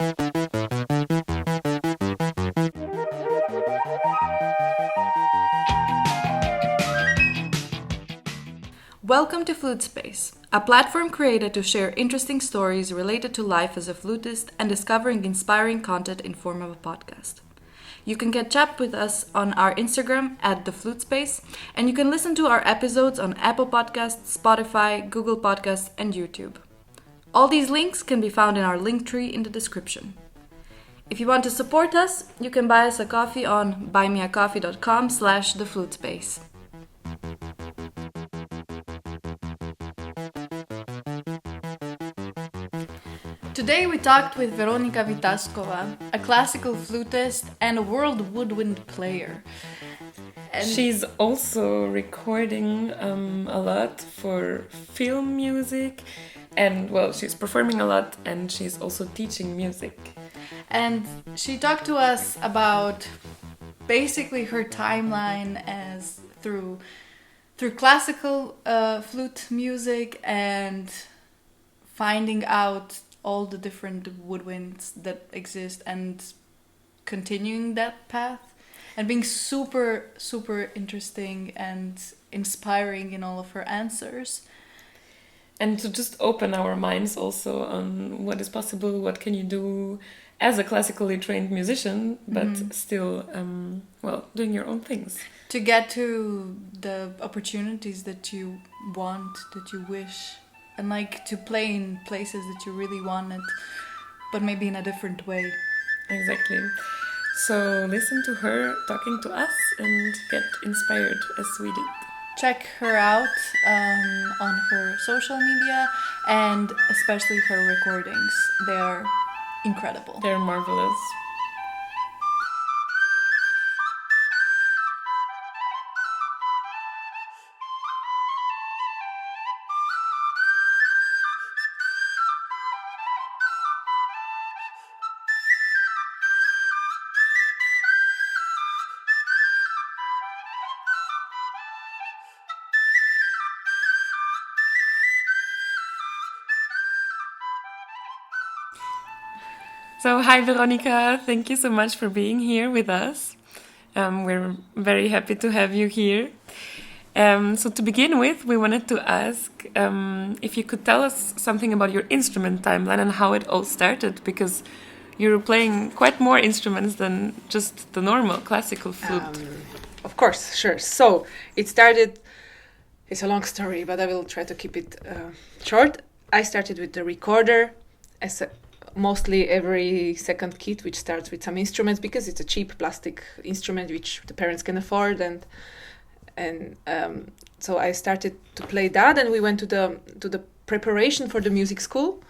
Welcome to Flute Space, a platform created to share interesting stories related to life as a flutist and discovering inspiring content in form of a podcast. You can catch up with us on our Instagram at theflutespace, and you can listen to our episodes on Apple Podcasts, Spotify, Google Podcasts, and YouTube. All these links can be found in our link tree in the description. If you want to support us, you can buy us a coffee on buymeacoffee.com/theflutespace. Today we talked with Veronika Vitazkova, a classical flutist and a world woodwind player. And she's also recording a lot for film music, and she's performing a lot, and she's also teaching music. And she talked to us about basically her timeline as through classical flute music and finding out all the different woodwinds that exist and continuing that path and being super, super interesting and inspiring in all of her answers. And to just open our minds also on what is possible, what can you do as a classically trained musician, but still, doing your own things. To get to the opportunities that you want, that you wish, and to play in places that you really wanted, but maybe in a different way. Exactly. So listen to her talking to us and get inspired as we did. Check her out on her social media and especially her recordings. They are incredible. They're marvelous. So hi Veronika, thank you so much for being here with us. We're very happy to have you here. So to begin with, we wanted to ask if you could tell us something about your instrument timeline and how it all started, because you're playing quite more instruments than just the normal classical flute. Of course, sure. So it started, it's a long story, but I will try to keep it short. I started with the recorder as mostly every second kit, which starts with some instruments because it's a cheap plastic instrument which the parents can afford, and so I started to play that, and we went to the preparation for the music school,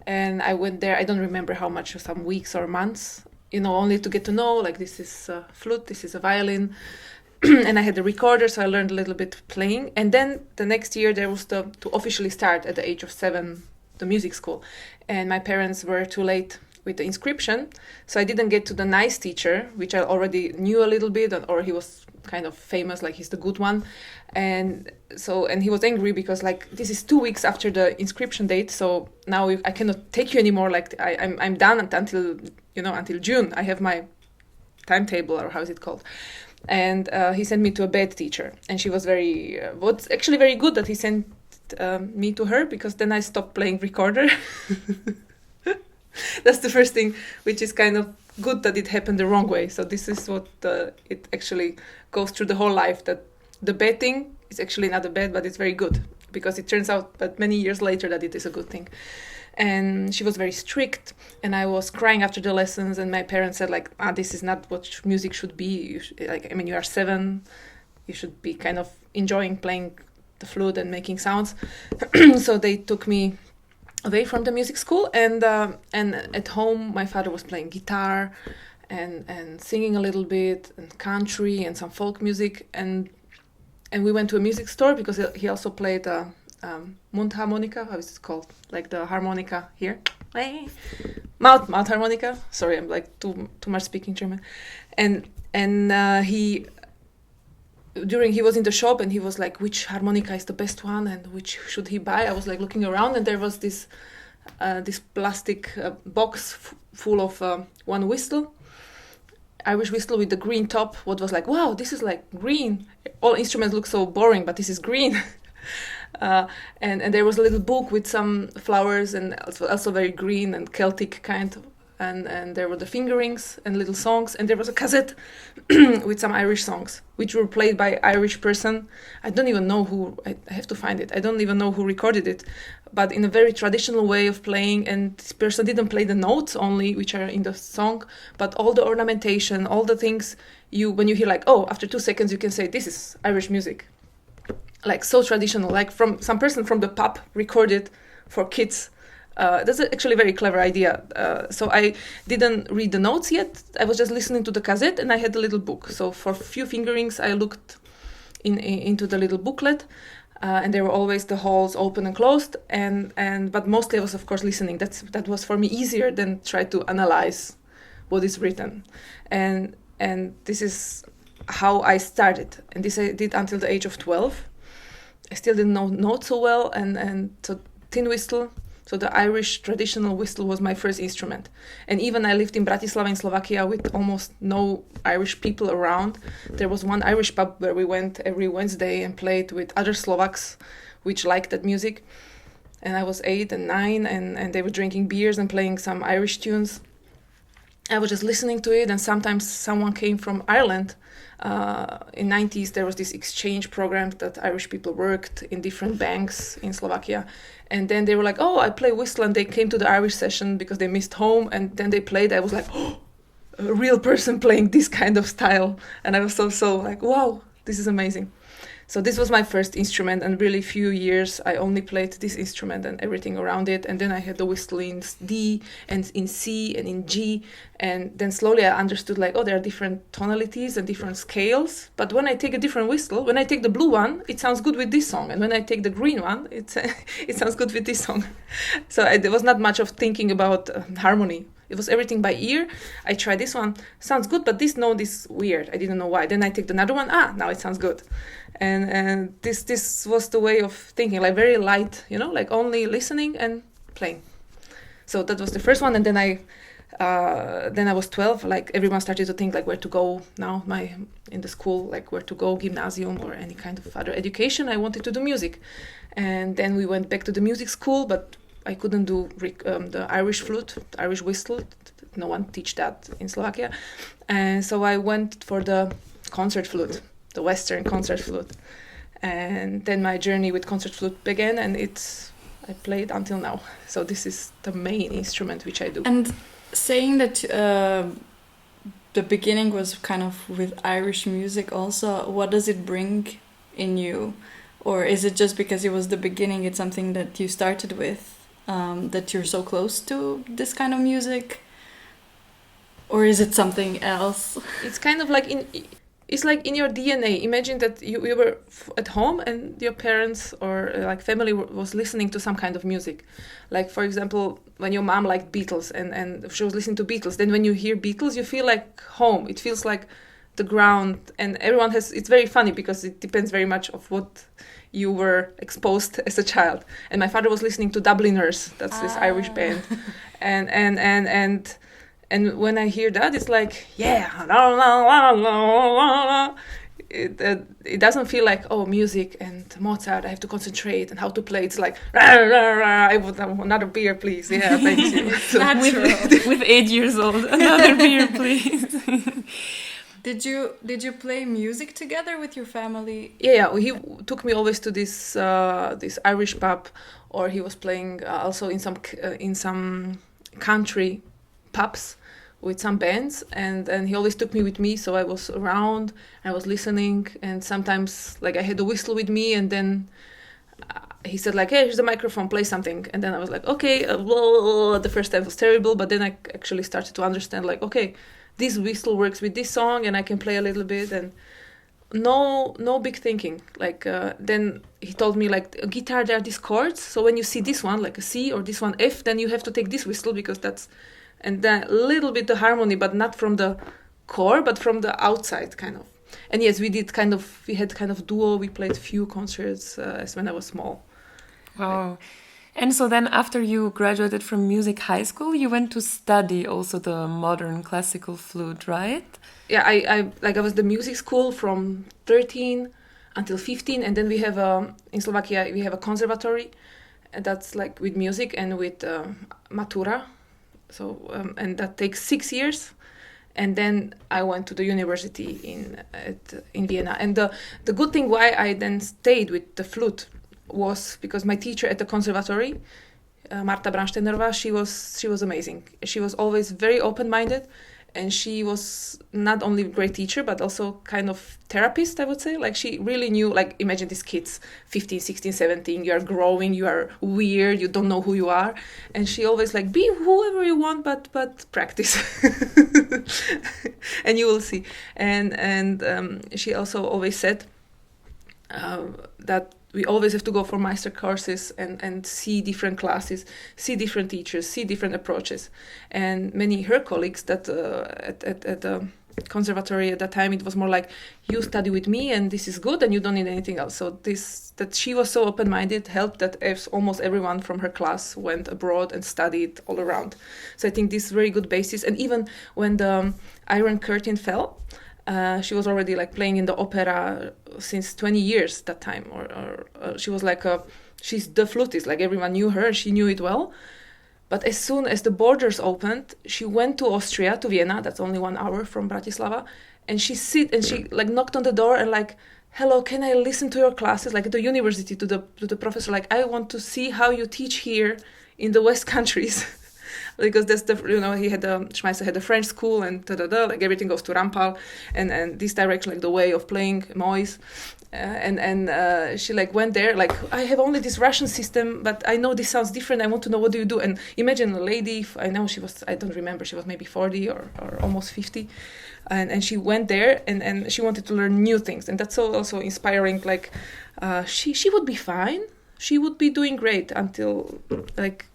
and I went there. I don't remember how much, some weeks or months, only to get to know this is a flute, this is a violin, and I had the recorder, so I learned a little bit playing, and then the next year there was to officially start at the age of 7 the music school, and my parents were too late with the inscription, so I didn't get to the nice teacher, which I already knew a little bit, or he was kind of famous, he's the good one, and he was angry because this is 2 weeks after the inscription date, so now I cannot take you anymore. I'm done until until June. I have my timetable, or how is it called? And he sent me to a bad teacher, and she was what's actually very good that he sent me to her, because then I stopped playing recorder. That's the first thing, which is kind of good that it happened the wrong way. So this is what it actually goes through the whole life, that the bad thing is actually not a bad, but it's very good, because it turns out that many years later that it is a good thing. And she was very strict, and I was crying after the lessons, and my parents said this is not what music should be. You are 7, you should be kind of enjoying playing the flute and making sounds. So they took me away from the music school, and at home my father was playing guitar and singing a little bit, and country and some folk music, and we went to a music store because he also played Mundharmonika. How is it called? The harmonica here, mouth harmonica. Sorry, I'm too much speaking German, and he was in the shop, and he was which harmonica is the best one and which should he buy. I was looking around, and there was this this plastic box full of one whistle, Irish whistle with the green top. What was like, wow, this is like green. All instruments look so boring, but this is green. And there was a little book with some flowers and also very green and Celtic kind of. And there were the fingerings and little songs, and there was a cassette with some Irish songs, which were played by Irish person. I don't even know who, I have to find it. I don't even know who recorded it, but in a very traditional way of playing, and this person didn't play the notes only, which are in the song, but all the ornamentation, all the things when you hear like, oh, after 2 seconds you can say, this is Irish music. Like so traditional, like from some person from the pub recorded for kids. That's actually a very clever idea. So I didn't read the notes yet. I was just listening to the cassette, and I had a little book. So for a few fingerings, I looked into the little booklet, and there were always the holes open and closed. But mostly I was, of course, listening. That was for me easier than try to analyze what is written. And this is how I started. And this I did until the age of 12. I still didn't know notes so well, and so tin whistle. So the Irish traditional whistle was my first instrument. And even I lived in Bratislava in Slovakia with almost no Irish people around. There was one Irish pub where we went every Wednesday and played with other Slovaks, which liked that music. And I was 8 and 9, and they were drinking beers and playing some Irish tunes. I was just listening to it, and sometimes someone came from Ireland. In 90s, there was this exchange program that Irish people worked in different banks in Slovakia. And then they were like, oh, I play whistle, and they came to the Irish session because they missed home, and then they played. I was like, oh, a real person playing this kind of style. And I was so like, wow, this is amazing. So this was my first instrument, and really few years I only played this instrument and everything around it. And then I had the whistle in D and in C and in G. And then slowly I understood like, oh, there are different tonalities and different scales. But when I take a different whistle, when I take the blue one, it sounds good with this song. And when I take the green one, it sounds good with this song. So there was not much of thinking about harmony. It was everything by ear. I tried this one, sounds good, but this note is weird. I didn't know why. Then I take another one. Now it sounds good. And this was the way of thinking, like very light, like only listening and playing. So that was the first one. And then I was 12. Like everyone started to think like where to go now. In the school, like where to go, gymnasium or any kind of other education. I wanted to do music, and then we went back to the music school, but I couldn't do the Irish flute, Irish whistle. No one teach that in Slovakia. And so I went for the concert flute, the Western concert flute. And then my journey with concert flute began, and I played until now. So this is the main instrument which I do. And saying that the beginning was kind of with Irish music also, what does it bring in you? Or is it just because it was the beginning, it's something that you started with? That you're so close to this kind of music, or is it something else? It's kind of like it's like in your DNA. Imagine that you were at home and your parents or like family was listening to some kind of music. Like for example, when your mom liked Beatles and she was listening to Beatles, then when you hear Beatles, you feel like home. It feels like the ground, and everyone has. It's very funny because it depends very much of what you were exposed as a child. And my father was listening to Dubliners, that's this Irish band. And when I hear that, it's like, yeah, it doesn't feel like, oh, music and Mozart, I have to concentrate and how to play. It's like, I would have another beer, please. Yeah, thank you. So, with 8 years old, another beer, please. Did you play music together with your family? Yeah. He took me always to this Irish pub, or he was playing also in some country pubs with some bands, and he always took me with me. So I was around, I was listening, and sometimes like I had a whistle with me, and then he said like, hey, here's the microphone, play something. And then I was like, okay. The first time was terrible, but then I actually started to understand like, okay, this whistle works with this song, and I can play a little bit, and no big thinking. Like then he told me like a guitar, there are these chords, so when you see this one like a C or this one F, then you have to take this whistle because that's, and then a little bit the harmony, but not from the core, but from the outside kind of. And yes, we had kind of duo. We played few concerts as when I was small. Wow. And so then after you graduated from music high school, you went to study also the modern classical flute, right? Yeah, I was the music school from 13 until 15, and then we have in Slovakia we have a conservatory, and that's like with music and with matura, so and that takes 6 years. And then I went to the university in Vienna. And the good thing why I then stayed with the flute was because my teacher at the conservatory, Marta Bransteinerová, she was amazing. She was always very open-minded, and she was not only a great teacher but also kind of therapist, I would say. Like, she really knew, like, imagine these kids 15, 16, 17, you are growing, you are weird, you don't know who you are, and she always like, be whoever you want but practice. And you will see. And she also always said that we always have to go for master courses and see different classes, see different teachers, see different approaches. And many her colleagues that at the conservatory at that time, it was more like, you study with me and this is good and you don't need anything else. So that she was so open-minded helped that almost everyone from her class went abroad and studied all around. So I think this is very good basis. And even when the Iron Curtain fell, she was already like playing in the opera since 20 years that time, or she was like she's the flutist, like everyone knew her, she knew it well. But as soon as the borders opened, she went to Austria, to Vienna, that's only 1 hour from Bratislava, and she like knocked on the door and like, hello, can I listen to your classes, like at the university, to the professor, like, I want to see how you teach here in the West countries. Because that's he had Schmeisser had a French school and like everything goes to Rampal and this direction, like the way of playing Mois, and she like went there, like, I have only this Russian system, but I know this sounds different. I want to know, what do you do? And imagine a lady, I know I don't remember, she was maybe 40 or almost 50, and she went there and she wanted to learn new things, and that's so also inspiring. Like, she would be fine, she would be doing great until like.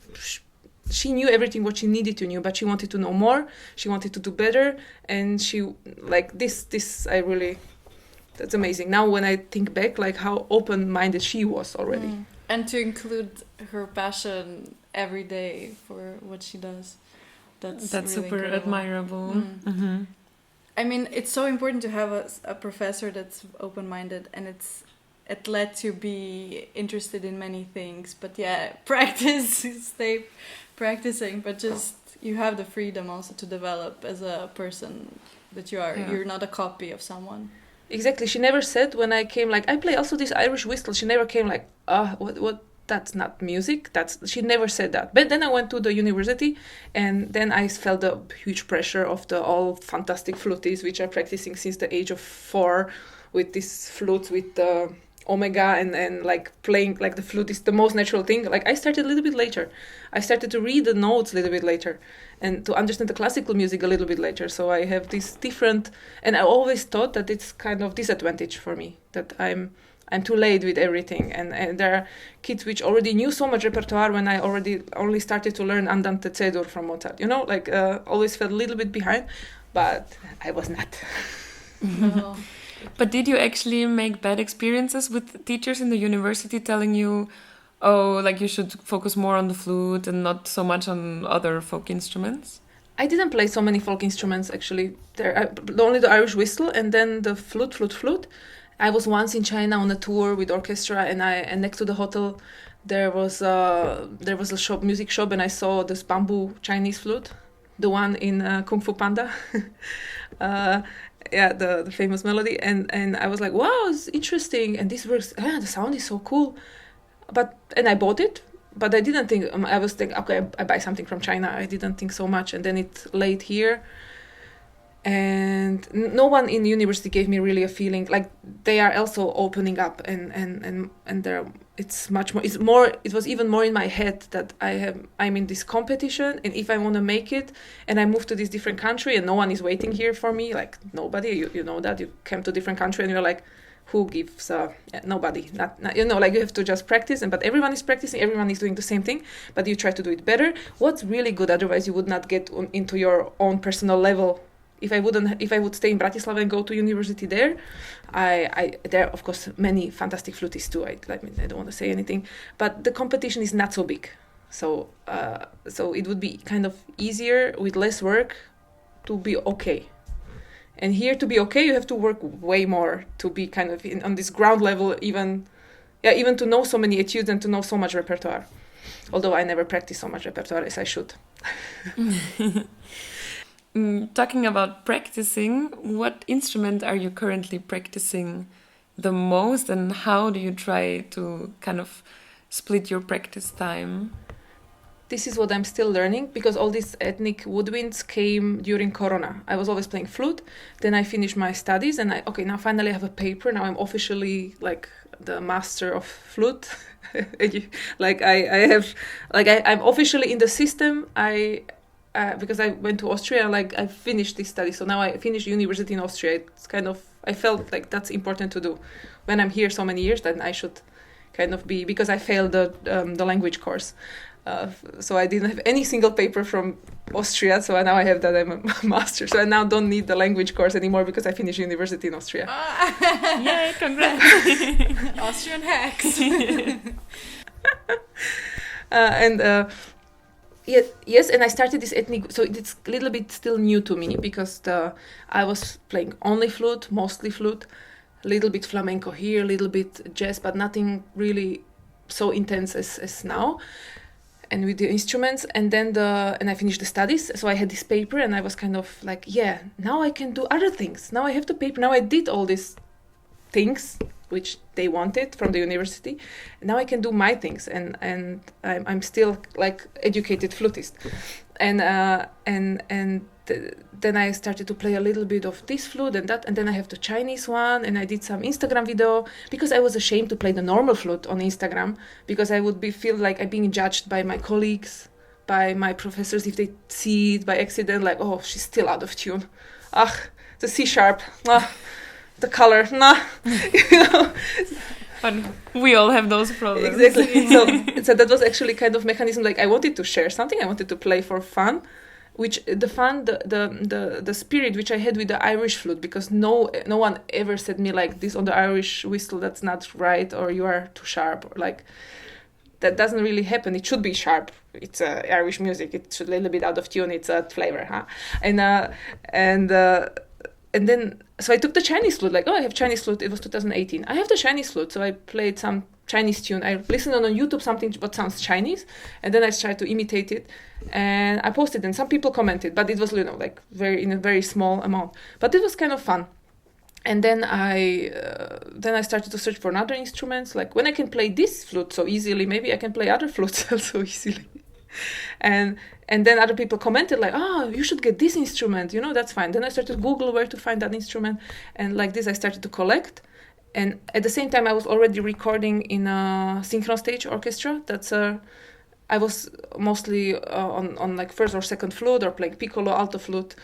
She knew everything what she needed to know, but she wanted to know more. She wanted to do better, and she like this. That's amazing. Now when I think back, like how open-minded she was already, and to include her passion every day for what she does, that's really super incredible. Admirable. Mm-hmm. I mean, it's so important to have a professor that's open-minded, and it lets you be interested in many things. But yeah, stay practicing, but just you have the freedom also to develop as a person that you are. Yeah. You're not a copy of someone. Exactly. She never said when I came, like, I play also this Irish whistle. She never came like, what? That's not music. She never said that. But then I went to the university, and then I felt the huge pressure of the all fantastic flutists, which are practicing since the age of 4 with these flutes with the omega and like playing like the flute is the most natural thing. Like, I started a little bit later. I started to read the notes a little bit later and to understand the classical music a little bit later. So I have this different, and I always thought that it's kind of disadvantage for me, that I'm too late with everything, and there are kids which already knew so much repertoire when I only started to learn Andante C-dur from Mozart, like always felt a little bit behind, but I was not. No. But did you actually make bad experiences with teachers in the university telling you, oh, like you should focus more on the flute and not so much on other folk instruments? I didn't play so many folk instruments, actually. Only the Irish whistle and then the flute. I was once in China on a tour with orchestra, and next to the hotel there was a music shop, and I saw this bamboo Chinese flute, the one in Kung Fu Panda. The famous melody, and I was like, wow, it's interesting, and this works. The sound is so cool. And I bought it, but I didn't think. I was thinking, okay, I buy something from China. I didn't think so much, and then it laid here. And no one in university gave me really a feeling like they are also opening up, and they're. It's much more. It was even more in my head that I'm in this competition, and if I want to make it, and I move to this different country, and no one is waiting here for me, like nobody. You know that you came to a different country, and you're like, who gives? Nobody. Not like you have to just practice, but everyone is practicing. Everyone is doing the same thing, but you try to do it better. What's really good? Otherwise, you would not get into your own personal level if I would stay in Bratislava and go to university there, there are of course many fantastic flutists too. I don't want to say anything, but the competition is not so big, so it would be kind of easier with less work to be okay. And here, to be okay, you have to work way more to be kind of on this ground level, even to know so many etudes and to know so much repertoire. Although I never practice so much repertoire as I should. Talking about practicing, what instrument are you currently practicing the most, and how do you try to kind of split your practice time? This is what I'm still learning, because all these ethnic woodwinds came during Corona. I was always playing flute, then I finished my studies, and now finally I have a paper. Now I'm officially like the master of flute. I'm officially in the system. Because I went to Austria, I finished this study. So now I finished university in Austria. It's kind of, I felt like that's important to do. When I'm here so many years, then I should kind of be, because I failed the language course. So I didn't have any single paper from Austria. So now I have that I'm a master. So I now don't need the language course anymore because I finished university in Austria. Yay, congrats. Austrian hacks. Yes, and I started this ethnic, so it's a little bit still new to me, because I was playing only flute, mostly flute, a little bit flamenco here, a little bit jazz, but nothing really so intense as now, and with the instruments. And then I finished the studies, so I had this paper, and I was kind of like, yeah, now I can do other things. Now I have the paper. Now I did all these things which they wanted from the university. Now I can do my things, and I'm still like educated flutist, and then I started to play a little bit of this flute and that, and then I have the Chinese one, and I did some Instagram video, because I was ashamed to play the normal flute on Instagram, because I would feel like I'm being judged by my colleagues, by my professors, if they see it by accident, like, oh, she's still out of tune. The C sharp. The color, But we all have those problems. Exactly. So that was actually kind of mechanism. Like, I wanted to share something. I wanted to play for fun, which the spirit which I had with the Irish flute, because no one ever said me like, this on the Irish whistle, that's not right, or you are too sharp, or like, that doesn't really happen. It should be sharp. It's Irish music. It's a little bit out of tune. It's a flavor, huh? And then, so I took the Chinese flute, like, I have Chinese flute. It was 2018. I have the Chinese flute, so I played some Chinese tune. I listened on YouTube something what sounds Chinese, and then I tried to imitate it, and I posted, and some people commented, but it was, like in a very small amount. But it was kind of fun. And then I started to search for other instruments. Like, when I can play this flute so easily, maybe I can play other flutes so easily. And then other people commented like, you should get this instrument, that's fine. Then I started to Google where to find that instrument, and like this I started to collect. And at the same time I was already recording in a synchron stage orchestra. I was mostly on like first or second flute, or playing piccolo, alto flute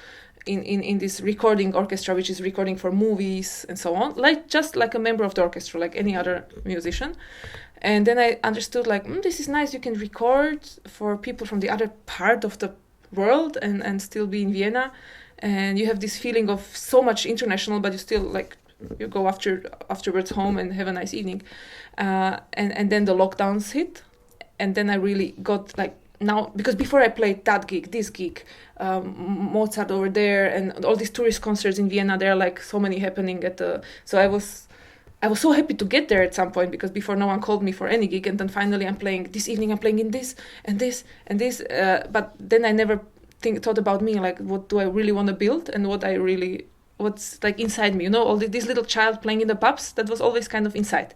in this recording orchestra, which is recording for movies and so on, just like a member of the orchestra, like any other musician. And then I understood, like, this is nice. You can record for people from the other part of the world and still be in Vienna. And you have this feeling of so much international, but you still, like, you go afterwards home and have a nice evening. And then the lockdowns hit. And then I really got, like, now, because before I played that gig, this gig, Mozart over there, and all these tourist concerts in Vienna, there are, like, so many happening so I was so happy to get there at some point, because before no one called me for any gig, and then finally I'm playing this evening, I'm playing in this and this and this, but then I never thought about me, like, what do I really want to build, and what's like inside me, all this little child playing in the pubs, that was always kind of inside.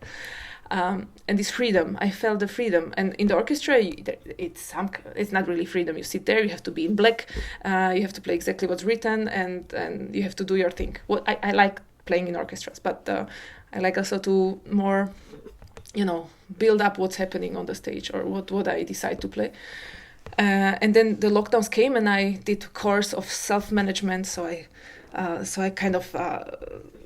And this freedom, I felt the freedom. And in the orchestra, it's not really freedom. You sit there, you have to be in black, you have to play exactly what's written, and you have to do your thing. I like playing in orchestras, but I like also to more, build up what's happening on the stage, or what I decide to play. And then the lockdowns came, and I did a course of self-management. So I kind of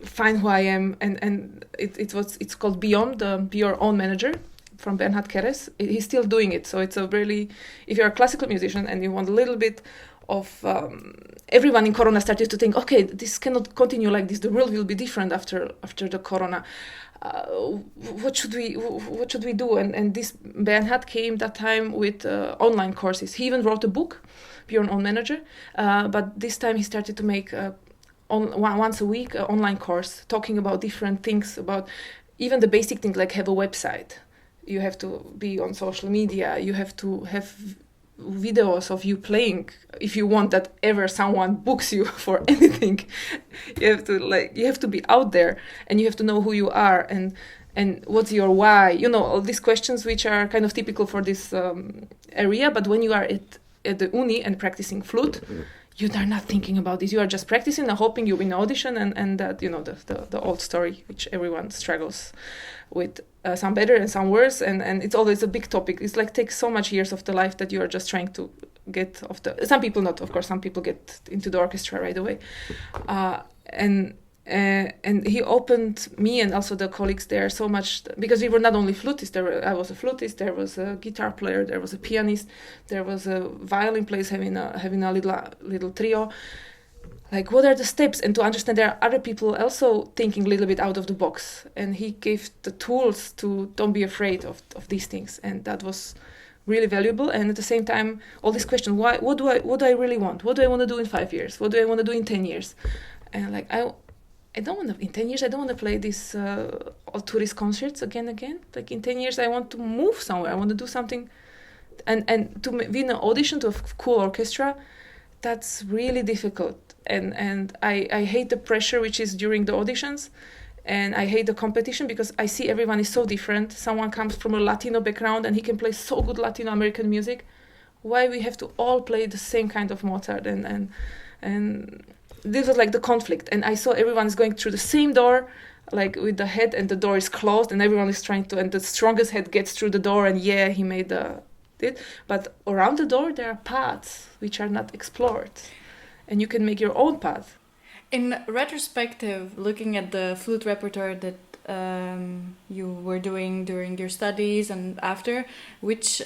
find who I am, and it's called Beyond, Be Your Own Manager, from Bernhard Keres. He's still doing it. So it's a really, if you're a classical musician and you want a little bit everyone in Corona started to think, okay, this cannot continue like this. The world will be different after the Corona. What should we do? And this Bernhard came that time with online courses. He even wrote a book, Be Your Own Manager. But this time he started to make once a week online course talking about different things, about even the basic things like have a website. You have to be on social media. You have to have videos of you playing if you want that ever someone books you for anything. You have to be out there, and you have to know who you are and what's your why, all these questions which are kind of typical for this area. But when you are at the uni and practicing flute, you are not thinking about this. You are just practicing and hoping you win audition, and that the old story which everyone struggles with, some better and some worse, and it's always a big topic. It's like takes so much years of the life that you are just trying to get off the. Some people not, of course. Some people get into the orchestra right away, and he opened me and also the colleagues there so much, because we were not only flutists. I was a flutist. There was a guitar player. There was a pianist. There was a violin player having a little trio. Like, what are the steps? And to understand there are other people also thinking a little bit out of the box. And he gave the tools to don't be afraid of these things. And that was really valuable. And at the same time, all these questions, what do I really want? What do I want to do in 5 years? What do I want to do in 10 years? And like, I don't want to, in 10 years, I don't want to play these all tourist concerts again. Like in 10 years, I want to move somewhere. I want to do something. And to win an audition to a cool orchestra, that's really difficult. And I hate the pressure which is during the auditions, and I hate the competition because I see everyone is so different. Someone comes from a Latino background and he can play so good Latino American music. Why we have to all play the same kind of Mozart? And this was like the conflict. And I saw everyone is going through the same door, like with the head, and the door is closed, and everyone is trying to, and the strongest head gets through the door, and he made it. But around the door there are paths which are not explored. And you can make your own path. In retrospective, looking at the flute repertoire that you were doing during your studies and after, which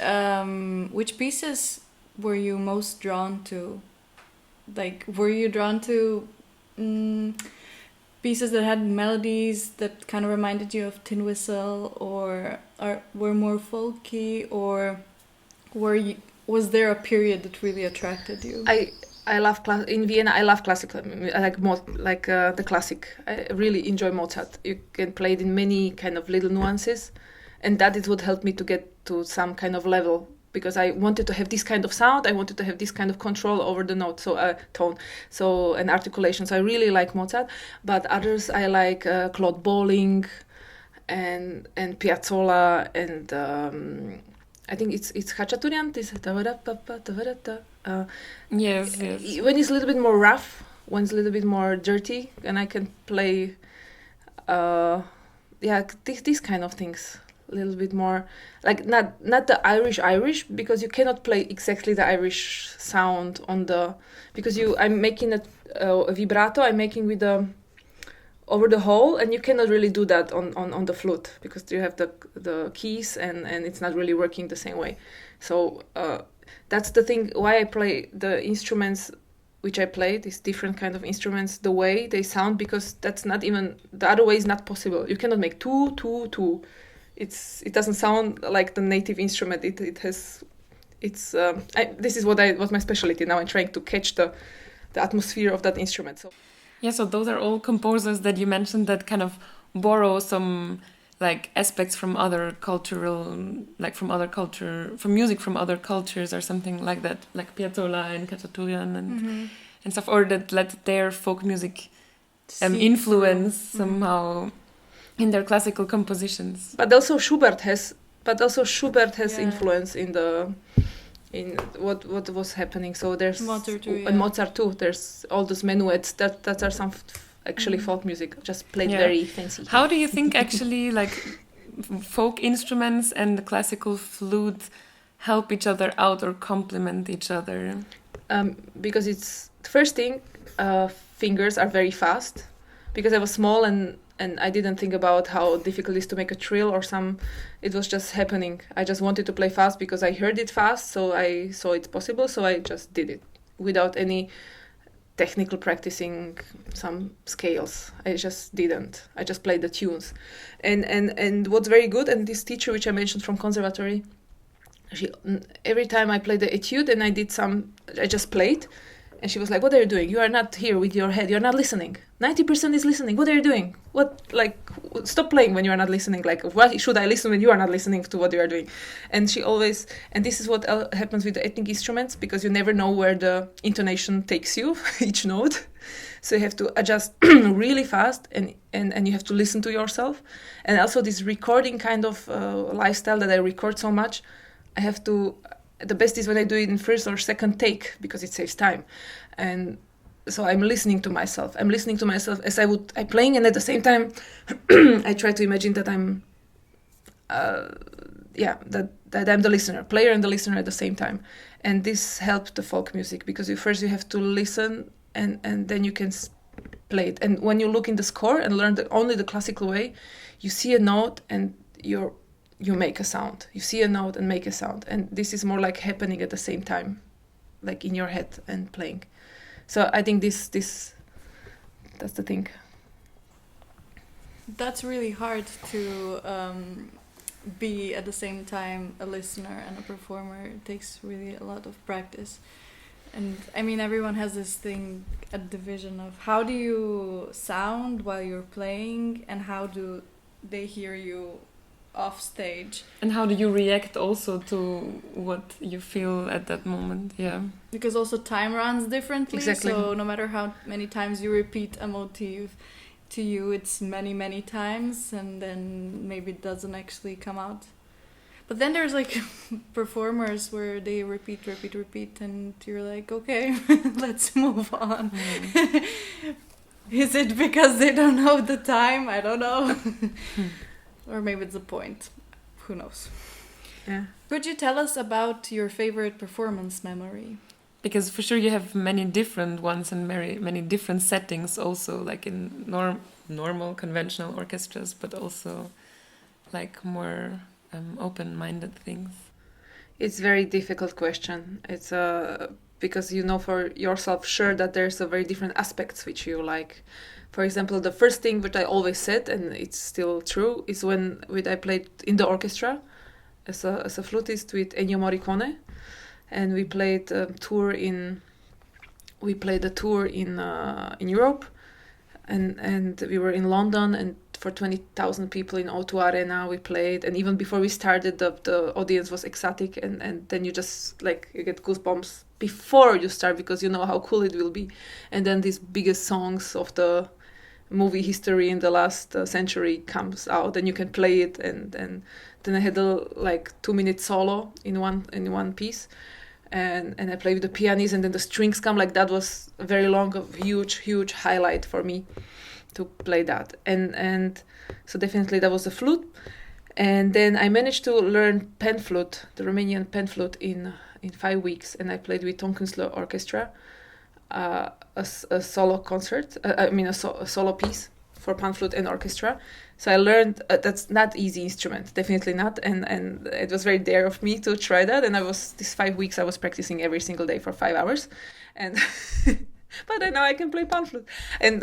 pieces were you most drawn to? Like, were you drawn to pieces that had melodies that kind of reminded you of Tin Whistle, or were more folky, or was there a period that really attracted you? I love in Vienna. I love classical. I like the classic. I really enjoy Mozart. You can play it in many kind of little nuances, and that it would help me to get to some kind of level, because I wanted to have this kind of sound. I wanted to have this kind of control over the note, tone, and articulation. So I really like Mozart. But others I like Claude Bolling, and Piazzolla, and I think it's Khachaturian. This yes. When it's a little bit more rough, when it's a little bit more dirty, and I can play, these kind of things. A little bit more, like not the Irish, because you cannot play exactly the Irish sound on the, because I'm making a vibrato. I'm making with over the hole, and you cannot really do that on the flute, because you have the keys, and it's not really working the same way. So that's the thing why I play the instruments which I play, these different kind of instruments, the way they sound, because that's not even, the other way is not possible. You cannot make two. It doesn't sound like the native instrument. This is what my specialty now. I'm trying to catch the atmosphere of that instrument. So those are all composers that you mentioned that kind of borrow some like aspects from other cultural, like from music from other cultures or something like that, like Piazzolla and Khachaturian and stuff, or that let their folk music influence somehow in their classical compositions. But also Schubert has influence in what was happening. So there's Mozart too, and Mozart too. There's all those minuets that are some actually folk music, just played very fancy. How do you think actually like folk instruments and the classical flute help each other out or complement each other? Because it's the first thing, fingers are very fast. Because I was small and I didn't think about how difficult it is to make a trill or it was just happening. I just wanted to play fast because I heard it fast, so I saw it's possible, so I just did it. without any technical practicing some scales. I just didn't. I just played the tunes. And what's very good, and this teacher which I mentioned from conservatory, every time I played the etude and I just played, and she was like, what are you doing? You are not here with your head. You're not listening. 90% is listening. What are you doing? Stop playing when you are not listening. Like, why should I listen when you are not listening to what you are doing? And and this is what happens with the ethnic instruments, because you never know where the intonation takes you, each note. So you have to adjust really fast, and you have to listen to yourself. And also this recording kind of lifestyle that I record so much, the best is when I do it in first or second take, because it saves time. And so I'm listening to myself. As I'm playing, and at the same time, I try to imagine that I'm, that I'm the listener, player and the listener at the same time. And this helped the folk music, because you have to listen, and then you can play it. And when you look in the score and learn only the classical way, you see a note and you make a sound. You see a note and make a sound. And this is more like happening at the same time, like in your head and playing. So I think that's the thing. That's really hard to be at the same time a listener and a performer. It takes really a lot of practice. And I mean, everyone has this thing, a division of how do you sound while you're playing, and how do they hear you off stage, and how do you react also to what you feel at that moment. Because also time runs differently. Exactly. So no matter how many times you repeat a motif, to you it's many times, and then maybe it doesn't actually come out. But then there's like performers where they repeat, and you're like, okay, let's move on. Is it because they don't know the time? I don't know. Or maybe it's a point. Who knows? Yeah. Could you tell us about your favorite performance memory? Because for sure you have many different ones and many different settings also, like in normal conventional orchestras, but also like more open-minded things. It's a very difficult question. It's because you know for yourself sure that there's a very different aspects which you like. For example, the first thing which I always said, and it's still true, is when I played in the orchestra as a flutist with Ennio Morricone, and we played a tour in Europe, and we were in London, and for 20,000 people in O2 Arena we played, and even before we started the audience was ecstatic, and then you just like you get goosebumps before you start, because you know how cool it will be. And then these biggest songs of the movie history in the last century comes out, and you can play it, and then I had a 2-minute solo in one piece, and I played with the pianist, and then the strings come, like that was a very long, huge highlight for me to play that. And so definitely that was the flute. And then I managed to learn pan flute, the Romanian pan flute, in 5 weeks, and I played with Tonkünstlő Orchestra, a solo concert, a solo piece for pan flute and orchestra. So I learned that's not easy instrument, definitely not, and it was very dare of me to try that. And these 5 weeks I was practicing every single day for 5 hours, and but now I can play pan flute, and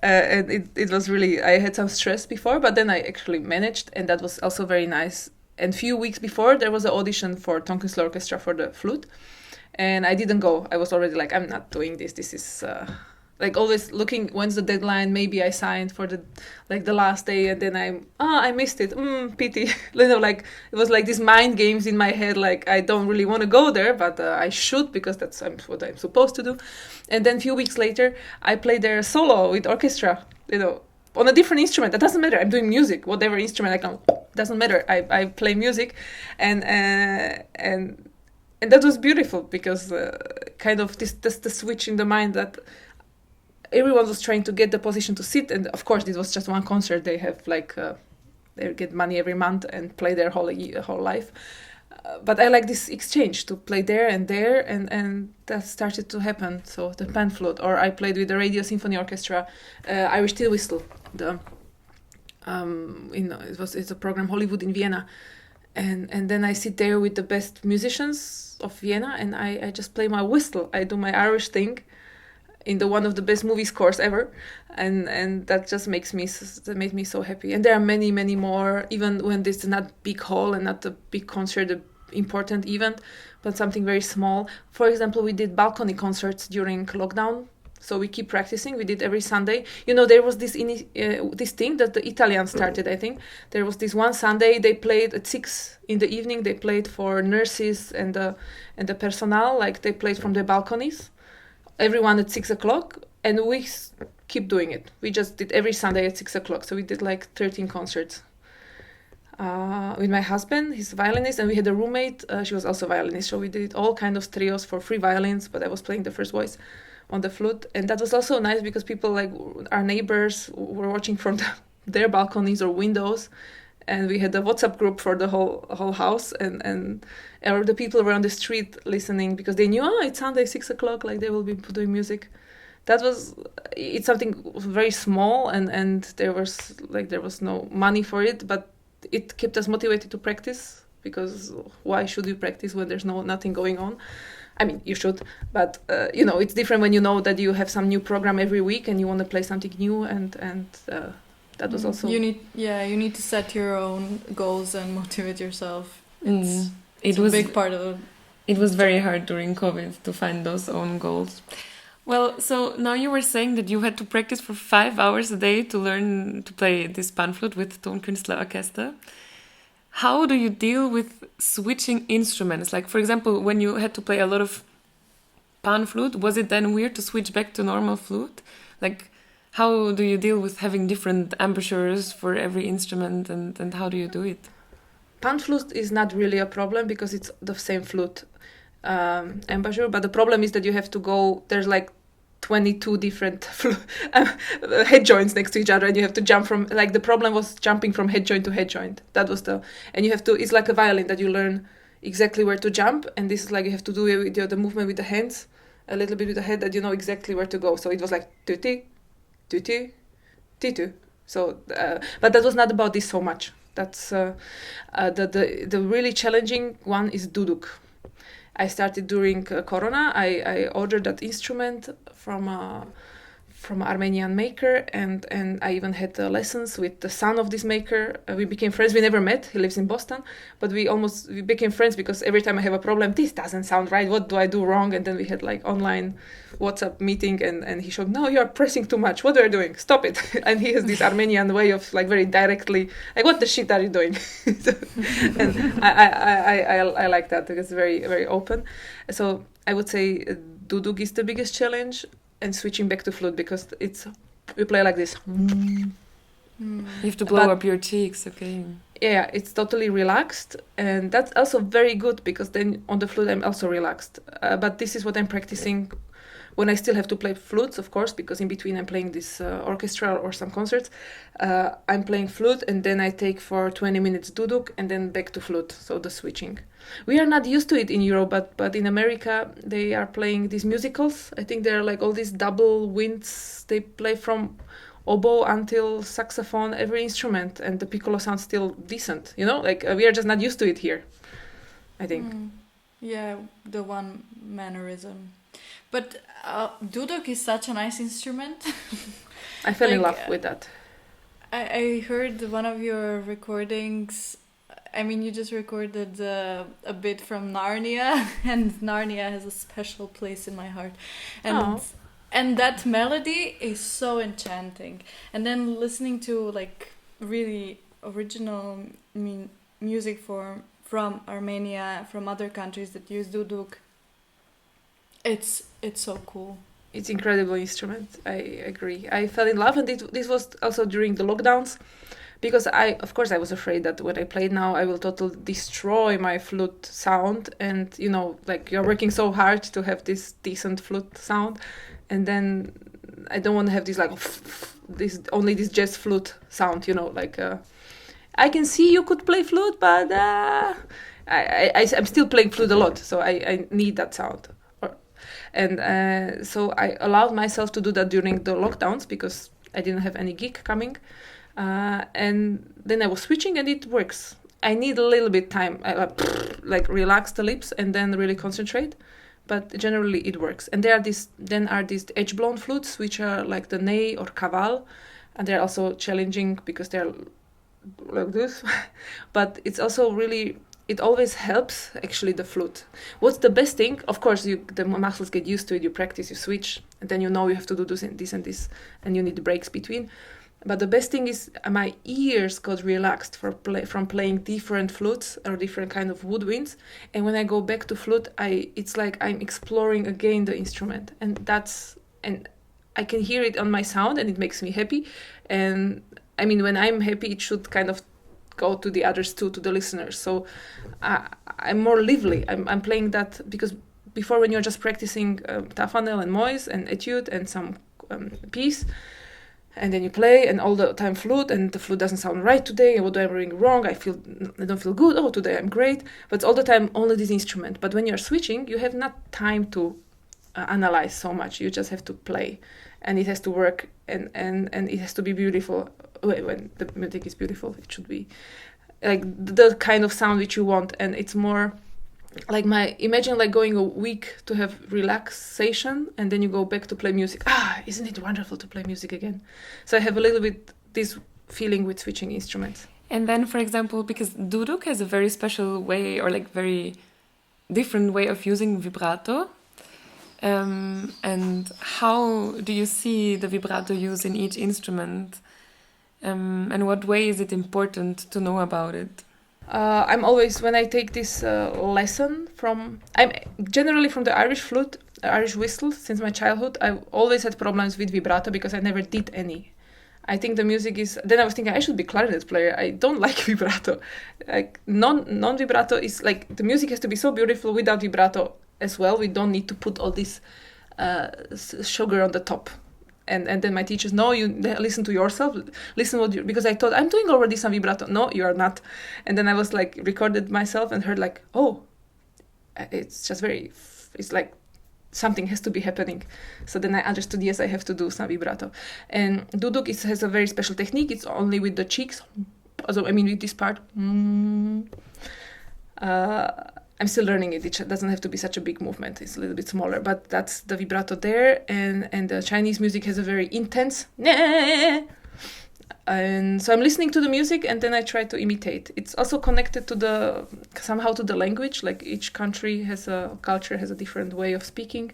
it was really, I had some stress before, but then I actually managed, and that was also very nice. And few weeks before there was an audition for Tonkünstlő Orchestra for the flute, and I didn't go. I was already like, I'm not doing this. This is always looking, when's the deadline? Maybe I signed for the last day, and then I missed it. Pity. It was like these mind games in my head. Like I don't really want to go there, but I should, because that's what I'm supposed to do. And then a few weeks later, I played their solo with orchestra. On a different instrument. That doesn't matter. I'm doing music, whatever instrument I can. Doesn't matter. I play music, and that was beautiful, because kind of this the switch in the mind that everyone was trying to get the position to sit, and of course this was just one concert. They have they get money every month and play their whole life. But I like this exchange to play there, and that started to happen. So the pan flute, or I played with the Radio Symphony Orchestra, Irish Steel Whistle. It's a program Hollywood in Vienna, and then I sit there with the best musicians of Vienna, and I just play my whistle. I do my Irish thing in the one of the best movie scores ever, and that just that made me so happy. And there are many more, even when this is not big hall and not a big concert, a important event, but something very small. For example, we did balcony concerts during lockdown, so we keep practicing. We did every Sunday. There was this thing that the Italians started, I think. There was this one Sunday they played at 6 in the evening. They played for nurses and the personnel, like they played from the balconies. Everyone at 6 o'clock, and we keep doing it. We just did every Sunday at 6 o'clock. So we did like 13 concerts with my husband, his violinist, and we had a roommate. She was also a violinist. So we did all kind of trios for 3 violins, but I was playing the first voice on the flute. And that was also nice because people, like our neighbors, were watching from their balconies or windows. And we had a WhatsApp group for the whole house, and or the people were on the street listening because they knew, it's Sunday 6 o'clock, like they will be doing music. It's something very small, and there was no money for it, but it kept us motivated to practice, because why should you practice when there's nothing going on? I mean, you should, but it's different when you know that you have some new program every week and you want to play something new, and that was also... You need to set your own goals and motivate yourself. It's a big part of it. It was very hard during COVID to find those own goals. Well, so now you were saying that you had to practice for 5 hours a day to learn to play this pan flute with Tonkünstlerorchester. How do you deal with switching instruments? Like, for example, when you had to play a lot of pan flute, was it then weird to switch back to normal flute? Like, how do you deal with having different embouchures for every instrument, and how do you do it? Pan flute is not really a problem because it's the same flute embouchure, but the problem is that you have to go, there's like 22 different head joints next to each other, and you have to jump from, like, the problem was jumping from head joint to head joint. That was and you have to, it's like a violin that you learn exactly where to jump, and this is like you have to do it with the movement with the hands, a little bit with the head, that you know exactly where to go. So it was like tuti, tuti, titu. So, but that was not about this so much. That's the really challenging one is duduk. I started during Corona. I ordered that instrument from Armenian maker, and I even had lessons with the son of this maker. We became friends. We never met. He lives in Boston, but we became friends because every time I have a problem, this doesn't sound right. What do I do wrong? And then we had like online WhatsApp meeting, and he showed, no, you're pressing too much. What are you doing? Stop it. And he has this Armenian way of like very directly, like, what the shit are you doing? And I like that because it's very, very open. So I would say duduk is the biggest challenge, and switching back to flute, because we play like this. You have to blow up your cheeks, okay. Yeah, it's totally relaxed, and that's also very good because then on the flute I'm also relaxed. But this is what I'm practicing when I still have to play flutes, of course, because in between I'm playing this orchestra or some concerts. I'm playing flute, and then I take for 20 minutes duduk, and then back to flute, so the switching. We are not used to it in Europe, but in America they are playing these musicals. I think there are like all these double winds. They play from oboe until saxophone, every instrument, and the piccolo sounds still decent. Like we are just not used to it here, I think. Yeah, the one mannerism. But duduk is such a nice instrument. I fell in love with that. I heard one of your recordings. I mean, you just recorded a bit from Narnia, and Narnia has a special place in my heart. And that melody is so enchanting. And then listening to like really original music from Armenia, from other countries that use duduk, it's so cool. It's an incredible instrument. I agree. I fell in love, and this was also during the lockdowns. Because I was afraid that when I played now, I will totally destroy my flute sound. And, like you're working so hard to have this decent flute sound. And then I don't want to have this like, only this jazz flute sound, like, I can see you could play flute, but I'm still playing flute a lot. So I need that sound. And so I allowed myself to do that during the lockdowns because I didn't have any gig coming. And then I was switching, and it works. I need a little bit time, like relax the lips and then really concentrate. But generally it works. And there are these edge-blown flutes, which are like the ney or caval, and they're also challenging because they're like this. But it's also really, it always helps actually the flute. What's the best thing? Of course, the muscles get used to it. You practice, you switch, and then you know you have to do this and this, and you need breaks between. But the best thing is my ears got relaxed from playing different flutes or different kind of woodwinds. And when I go back to flute, it's like I'm exploring again the instrument. And I can hear it on my sound and it makes me happy. And I mean, when I'm happy, it should kind of go to the others too, to the listeners. So I'm more lively. I'm playing that because before when you're just practicing tafanel and moise and etude and some piece, and then you play and all the time flute and the flute doesn't sound right today. What am I doing wrong? I don't feel good. Oh, today I'm great. But it's all the time only this instrument. But when you're switching, you have not time to analyze so much. You just have to play, and it has to work and it has to be beautiful. When the music is beautiful, it should be like the kind of sound which you want. And it's more like imagine like going a week to have relaxation and then you go back to play music. Isn't it wonderful to play music again? So I have a little bit this feeling with switching instruments. And then, for example, because duduk has a very special way or like very different way of using vibrato, and how do you see the vibrato used in each instrument, and what way is it important to know about it? I'm always, when I take this lesson I'm generally from the Irish flute, Irish whistle, since my childhood. I've always had problems with vibrato because I never did any. I think the music is, then I was thinking I should be clarinet player. I don't like vibrato. Like non-vibrato is like, the music has to be so beautiful without vibrato as well. We don't need to put all this sugar on the top. And then my teachers, no, you listen to yourself, listen because I thought I'm doing already some vibrato. No, you are not. And then I was like recorded myself and heard like, oh, it's just it's like something has to be happening. So then I understood, yes, I have to do some vibrato. And duduk has a very special technique. It's only with the cheeks. Also, I mean, with this part. I'm still learning it. It doesn't have to be such a big movement. It's a little bit smaller, but that's the vibrato there. And the Chinese music has a very intense. And so I'm listening to the music and then I try to imitate. It's also connected to somehow to the language. Like each country has a culture, has a different way of speaking,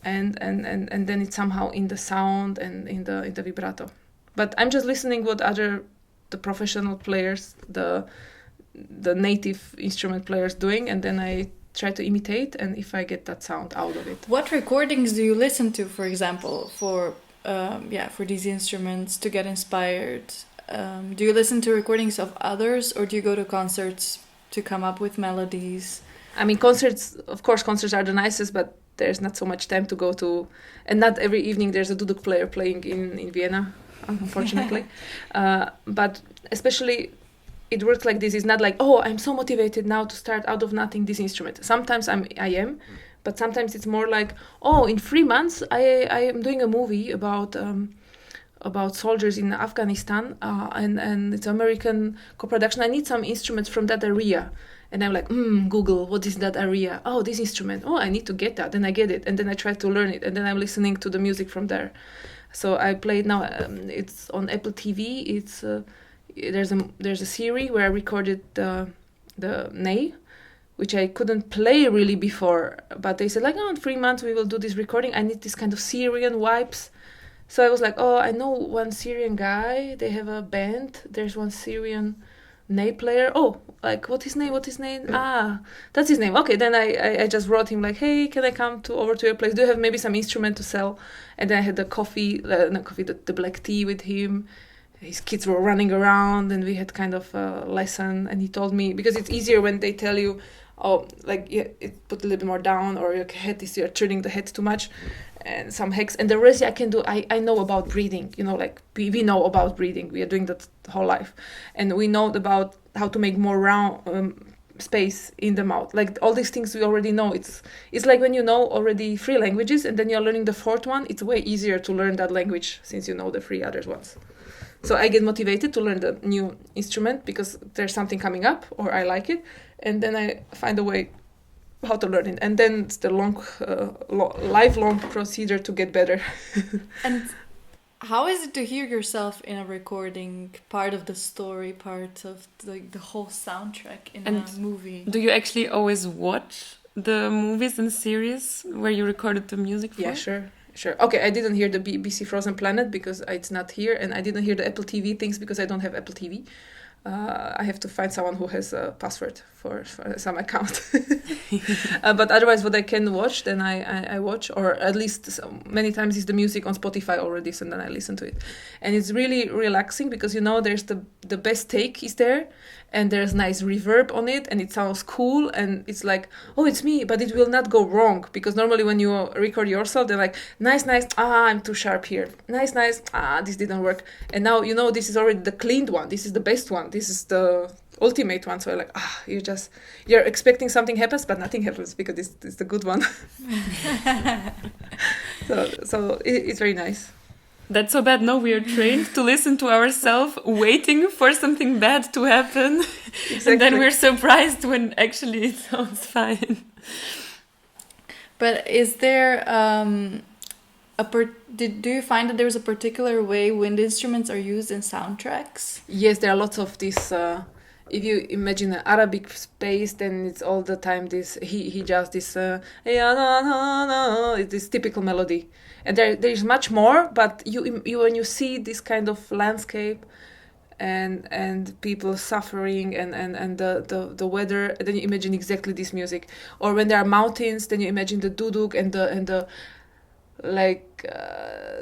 and then it's somehow in the sound and in the vibrato. But I'm just listening what the professional players, the native instrument players doing, and then I try to imitate, and if I get that sound out of it. What recordings do you listen to, for example, for these instruments to get inspired? Do you listen to recordings of others, or do you go to concerts to come up with melodies? I mean, concerts are the nicest, but there's not so much time to go to, and not every evening there's a duduk player playing in Vienna, unfortunately. But especially it works like this. It's not like, oh, I'm so motivated now to start out of nothing this instrument. Sometimes I am, but sometimes it's more like, oh, in 3 months I am doing a movie about soldiers in Afghanistan, and it's American co-production. I need some instruments from that area. And I'm like, Google, what is that area? Oh, this instrument. Oh, I need to get that. Then I get it. And then I try to learn it. And then I'm listening to the music from there. So I play it now. It's on Apple TV. It's there's a series where I recorded the ney, which I couldn't play really before. But they said like, in 3 months we will do this recording. I need this kind of Syrian vibes. So I was like, oh, I know one Syrian guy. They have a band. There's one Syrian ney player. Oh, like what's his name? That's his name. Okay, then I just wrote him like, hey, can I come over to your place? Do you have maybe some instrument to sell? And then I had the black tea with him. His kids were running around and we had kind of a lesson, and he told me, because it's easier when they tell you, oh, like put a little bit more down, or your head you're turning the head too much, and some hacks. And the rest I can do. I know about breathing, like we know about breathing. We are doing that whole life, and we know about how to make more round space in the mouth. Like all these things we already know. It's like when you know already 3 languages and then you're learning the 4th one. It's way easier to learn that language since you know the 3 other ones. So I get motivated to learn the new instrument because there's something coming up or I like it, and then I find a way how to learn it, and then it's the lifelong procedure to get better. And how is it to hear yourself in a recording, part of the story, part of the whole soundtrack in a movie? Do you actually always watch the movies and series where you recorded the music for? Yeah, sure. Okay, I didn't hear the BBC Frozen Planet because it's not here, and I didn't hear the Apple TV things because I don't have Apple TV. I have to find someone who has a password for some account. But otherwise, what I can watch, then I watch, or at least many times is the music on Spotify already, so then I listen to it. And it's really relaxing because, there's the best take is there, and there's nice reverb on it, and it sounds cool, and it's like, oh, it's me, but it will not go wrong, because normally when you record yourself, they're like, nice, I'm too sharp here, nice, this didn't work, and now this is already the cleaned one, this is the best one, this is the ultimate one, so you're like, you're expecting something happens, but nothing happens, because this is the good one. so it's very nice. That's so bad. No, we are trained to listen to ourselves, waiting for something bad to happen. Exactly. And then we're surprised when actually it sounds fine. But is there do you find that there's a particular way wind instruments are used in soundtracks? Yes, there are lots of this. If you imagine an Arabic space, then it's all the time this. He just this. It's this typical melody. And there is much more, but you when you see this kind of landscape and people suffering and the weather, then you imagine exactly this music. Or when there are mountains, then you imagine the duduk and the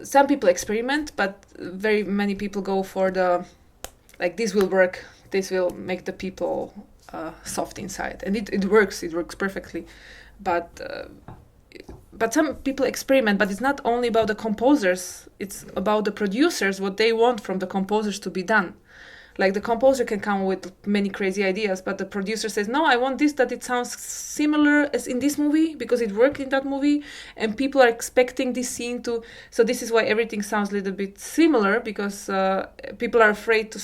some people experiment, but very many people go for the this will work, this will make the people soft inside, and it works perfectly, but some people experiment, but it's not only about the composers, it's about the producers, what they want from the composers to be done. Like the composer can come with many crazy ideas, but the producer says, no, I want this, that it sounds similar as in this movie because it worked in that movie, and people are expecting this scene to... So this is why everything sounds a little bit similar, because people are afraid to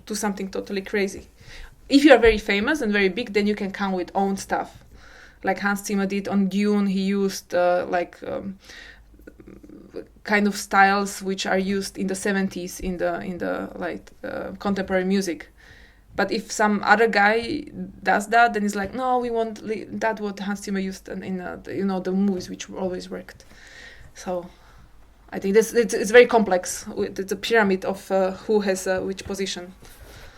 do something totally crazy. If you are very famous and very big, then you can come with own stuff. Like Hans Zimmer did on Dune, he used kind of styles which are used in the 70s in the contemporary music. But if some other guy does that, then it's like, no, we want that what Hans Zimmer used in the movies which always worked. So I think it's very complex. It's a pyramid of who has which position.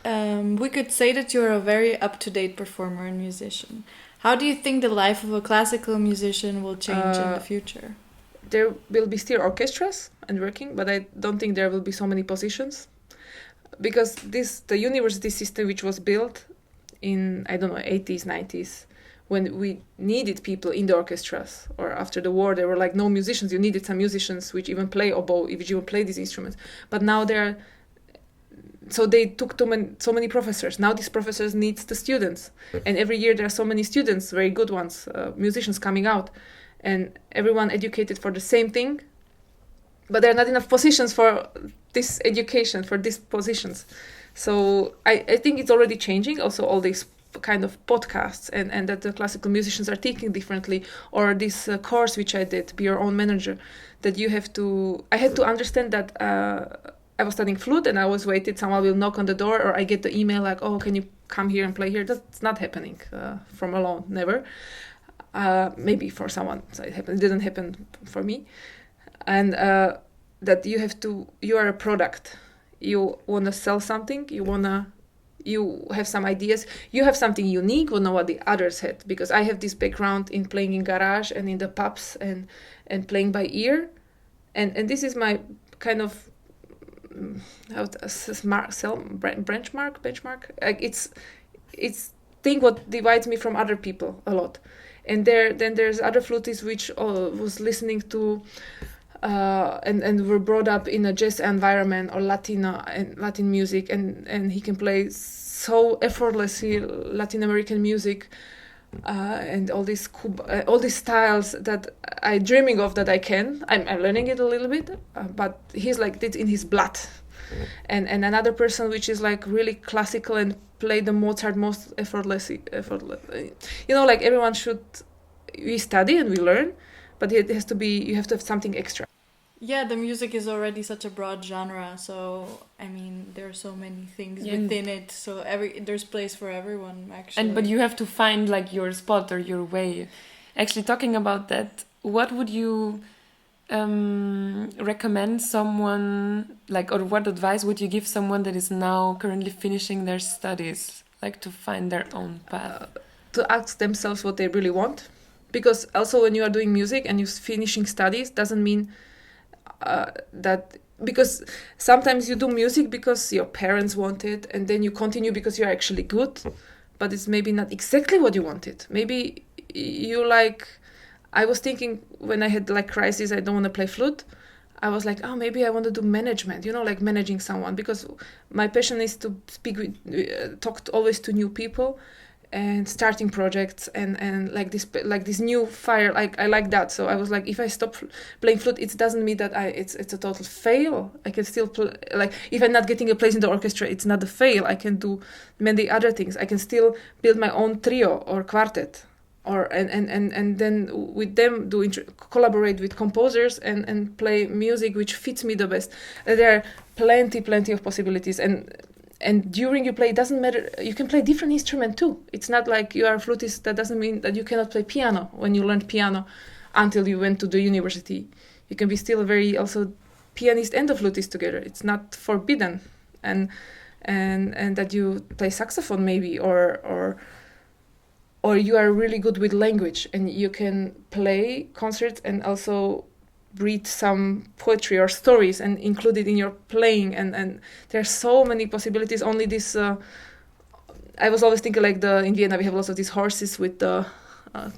We could say that you're a very up-to-date performer and musician. How do you think the life of a classical musician will change in the future? There will be still orchestras and working, but I don't think there will be so many positions, because the university system which was built in 80s, 90s, when we needed people in the orchestras, or after the war there were like no musicians, you needed some musicians which even play oboe, which even play these instruments, but now they took so many professors. Now these professors need the students, and every year there are so many students, very good ones, musicians coming out, and everyone educated for the same thing, but there are not enough positions for this education, for these positions. So I think it's already changing. Also, all these kind of podcasts and that the classical musicians are thinking differently, or this course which I did, Be Your Own Manager, that I had to understand that I was studying flute and I was waited, someone will knock on the door, or I get the email like, oh, can you come here and play here? That's not happening from alone, never. Maybe for someone it didn't happen for me. And that you are a product. You want to sell something, you have some ideas, you have something unique, or know what the others had, because I have this background in playing in garage and in the pubs and playing by ear, and this is my kind of benchmark. Like it's thing what divides me from other people a lot. And there's other flutists which was listening to and were brought up in a jazz environment or Latin music, and he can play so effortlessly Latin American music and all these styles that I'm dreaming of that I can. I'm learning it a little bit, but he's like it's in his blood. and another person which is like really classical and play the Mozart most effortlessly. Like everyone should, we study and we learn, but it has to be, you have to have something extra. Yeah, the music is already such a broad genre, so I mean there are so many things within it, so there's place for everyone actually. But you have to find like your spot or your way. Actually, talking about that, what would you recommend someone, like, or what advice would you give someone that is now currently finishing their studies, like to find their own path? To ask themselves what they really want, because also when you are doing music and you're finishing studies doesn't mean that, because sometimes you do music because your parents want it and then you continue because you're actually good, but it's maybe not exactly what you wanted. Maybe you like, I was thinking when I had like crisis, I don't want to play flute, I was like, oh, maybe I want to do management, like managing someone, because my passion is to speak with, talk always to new people and starting projects and like this new fire, like I like that. So I was like, if I stop playing flute, it doesn't mean that it's a total fail. I can still play, like if I'm not getting a place in the orchestra, it's not a fail. I can do many other things. I can still build my own trio or quartet, or and then with them collaborate with composers and play music which fits me the best. There are plenty of possibilities, and during you play, it doesn't matter, you can play different instrument too. It's not like you are a flutist, that doesn't mean that you cannot play piano when you learned piano until you went to the university. You can be still a very also pianist and a flutist together. It's not forbidden. And that you play saxophone maybe, or you are really good with language and you can play concerts and also read some poetry or stories and include it in your playing, and there are so many possibilities. Only this I was always thinking like in Vienna we have lots of these horses with the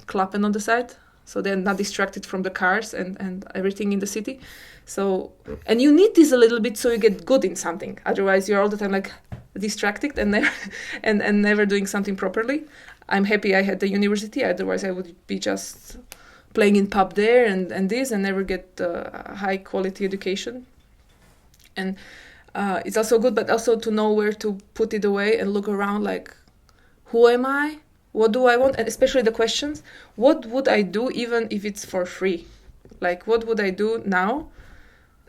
klappen on the side, so they're not distracted from the cars and everything in the city. So, and you need this a little bit so you get good in something, otherwise you're all the time like distracted and never and never doing something properly. I'm happy I had the university, otherwise I would be just playing in pub there and this, and never get high quality education. And it's also good, but also to know where to put it away and look around, like, who am I? What do I want? And especially the questions, what would I do even if it's for free? Like, what would I do now?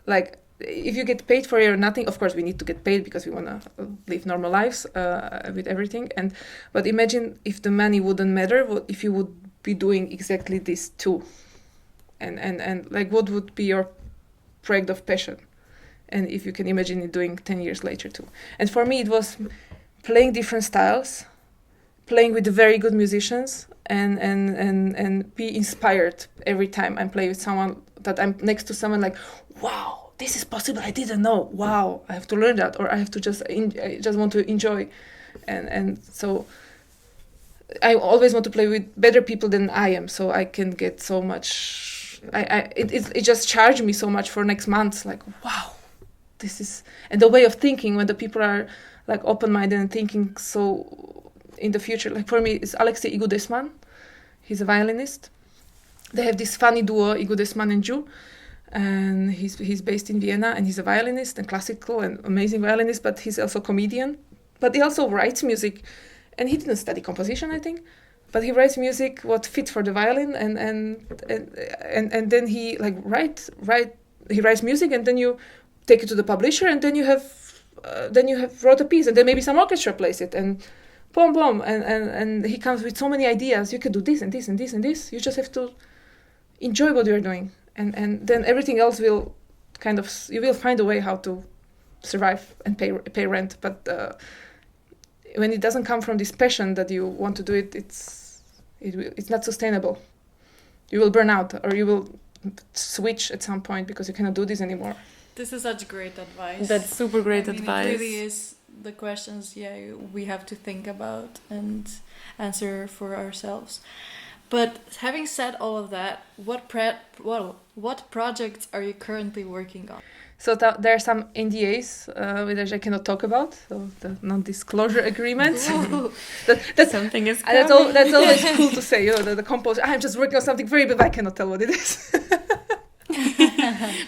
Like, if you get paid for it or nothing, of course we need to get paid because we want to live normal lives with everything. But imagine if the money wouldn't matter, what if you would be doing exactly this too, and like what would be your project of passion, and if you can imagine it doing 10 years later too. And for me it was playing different styles, playing with very good musicians, and be inspired every time I'm playing with someone, that I'm next to someone like, wow, this is possible, I didn't know, wow, I have to learn that, or I have to I just want to enjoy. And so I always want to play with better people than I am, so I can get so much. It just charged me so much for next month. Like, wow, this is, and the way of thinking when the people are like open-minded and thinking so in the future. Like for me, it's Alexei Igudesman. He's a violinist. They have this funny duo, Igudesman and Jew, and he's based in Vienna, and he's a violinist and classical and amazing violinist, but he's also a comedian. But he also writes music. And he didn't study composition, I think, but he writes music what fits for the violin, and then he like he writes music, and then you take it to the publisher, and then you have wrote a piece, and then maybe some orchestra plays it, and boom, and he comes with so many ideas. You could do this and this and this and this. You just have to enjoy what you're doing, and then everything else will kind of, you will find a way how to survive and pay rent, but. When it doesn't come from this passion that you want to do it, it's not sustainable. You will burn out, or you will switch at some point because you cannot do this anymore. This is such great advice. That's super great advice. It really is the questions, we have to think about and answer for ourselves. But having said all of that, what projects are you currently working on? So there are some NDAs which I cannot talk about, so the non-disclosure agreements. That's something is coming. That's always cool to say, the composer, I'm just working on something very big, but I cannot tell what it is.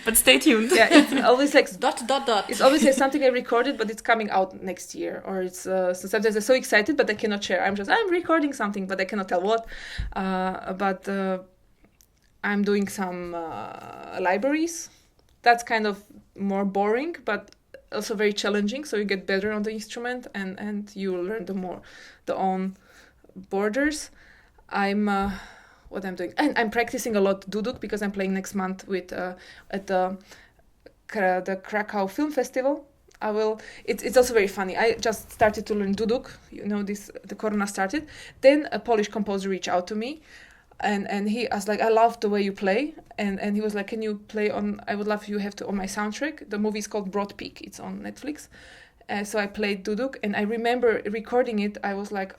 But stay tuned. Yeah, it's always like dot. It's always like something I recorded, but it's coming out next year. Or it's so sometimes I'm so excited, but I cannot share. I'm recording something, but I cannot tell what. But I'm doing some libraries. That's kind of more boring, but also very challenging. So you get better on the instrument, and you learn the own borders. What I'm doing, and I'm practicing a lot duduk because I'm playing next month with at the Krakow Film Festival. It's also very funny. I just started to learn duduk. The Corona started. Then a Polish composer reached out to me, and he was like, I love the way you play, and he was like, can you play on? I would love you have to on my soundtrack. The movie is called Broad Peak. It's on Netflix. So I played duduk, and I remember recording it. I was like,